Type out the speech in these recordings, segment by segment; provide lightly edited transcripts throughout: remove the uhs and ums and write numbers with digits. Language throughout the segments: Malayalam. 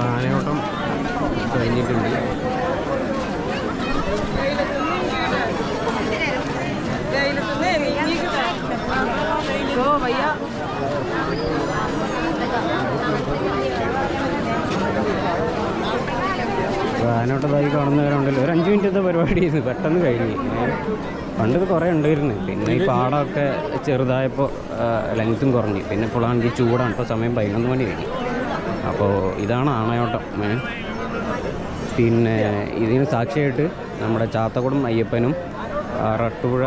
ആനയോട്ടം കഴിഞ്ഞിട്ടുണ്ട്. ആനയോട്ടത്തായി കാണുന്നവരുണ്ടല്ലോ. ഒരു 5 മിനിറ്റത്തെ പരിപാടി ചെയ്ത് പെട്ടെന്ന് കഴിഞ്ഞ്. പണ്ടിത് കുറേ ഉണ്ടായിരുന്നു. പിന്നെ ഈ പാടമൊക്കെ ചെറുതായപ്പോൾ ലെങ്ത്തും കുറഞ്ഞ്. പിന്നെ ഇപ്പോഴാണെങ്കിൽ ചൂടാണ്. ഇപ്പോൾ സമയം 11 മണി കഴിഞ്ഞു. അപ്പോൾ ഇതാണ് ആനയോട്ടം. പിന്നെ ഇതിന് സാക്ഷിയായിട്ട് നമ്മുടെ ചാത്തക്കുടം അയ്യപ്പനും ആറാട്ടുപുഴ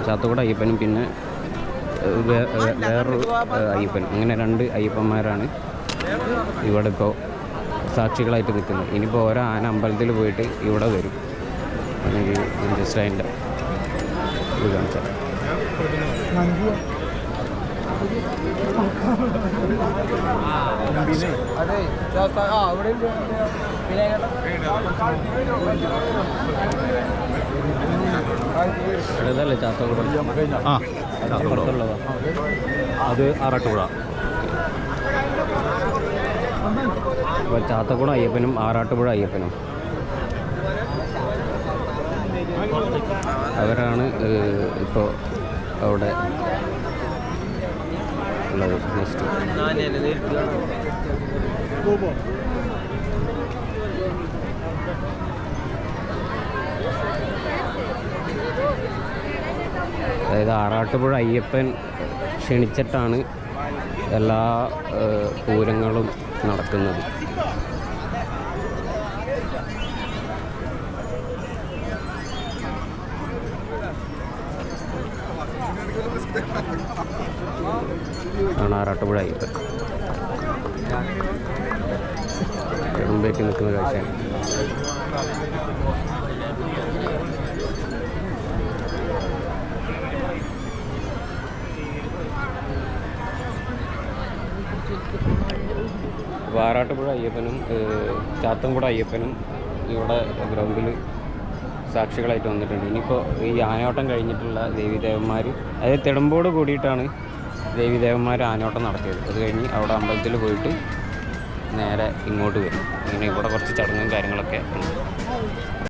ചാത്തക്കുടം അയ്യപ്പനും പിന്നെ വേറൊരു അയ്യപ്പനും, അങ്ങനെ 2 അയ്യപ്പന്മാരാണ് ഇവിടെ ഇപ്പോൾ സാക്ഷികളായിട്ട് നിൽക്കുന്നത്. ഇനിയിപ്പോൾ ഓരോ ആന അമ്പലത്തിൽ പോയിട്ട് ഇവിടെ വരും. അല്ലെങ്കിൽ ജസ്റ്റ് അതിൻ്റെ ഇത് കാണിച്ചാൽ ഇതല്ലേ ചാത്തക്കുടം? പുറത്തുള്ളതാ അത് ആറാട്ടുപുഴ. അപ്പോൾ ചാത്തക്കുടം അയ്യപ്പനും ആറാട്ടുപുഴ അയ്യപ്പനും അവരാണ് ഇപ്പോൾ അവിടെ ഉള്ളത്. നെക്സ്റ്റ് അതായത് ആറാട്ടുപുഴ അയ്യപ്പൻ ക്ഷണിച്ചിട്ടാണ് എല്ലാ പൂരങ്ങളും നടക്കുന്നത്. ആണ് ആറാട്ടുപുഴ അയ്യപ്പൻ മുമ്പേക്ക് നിൽക്കുന്ന കാഴ്ചയാണ്. ആറാട്ടുപുഴ അയ്യപ്പനും ചാത്തൻകുട അയ്യപ്പനും ഇവിടെ ഗ്രൗണ്ടിൽ സാക്ഷികളായിട്ട് വന്നിട്ടുണ്ട്. ഇനിയിപ്പോൾ ഈ ആനയോട്ടം കഴിഞ്ഞിട്ടുള്ള ദേവീദേവന്മാർ, അതായത് തിടമ്പോട് കൂടിയിട്ടാണ് ദേവീദേവന്മാർ ആനയോട്ടം നടത്തിയത്. അത് കഴിഞ്ഞ് അവിടെ അമ്പലത്തിൽ പോയിട്ട് നേരെ ഇങ്ങോട്ട് വരും. ഇങ്ങനെ ഇവിടെ കുറച്ച് ചടങ്ങും കാര്യങ്ങളൊക്കെ ഉണ്ട്.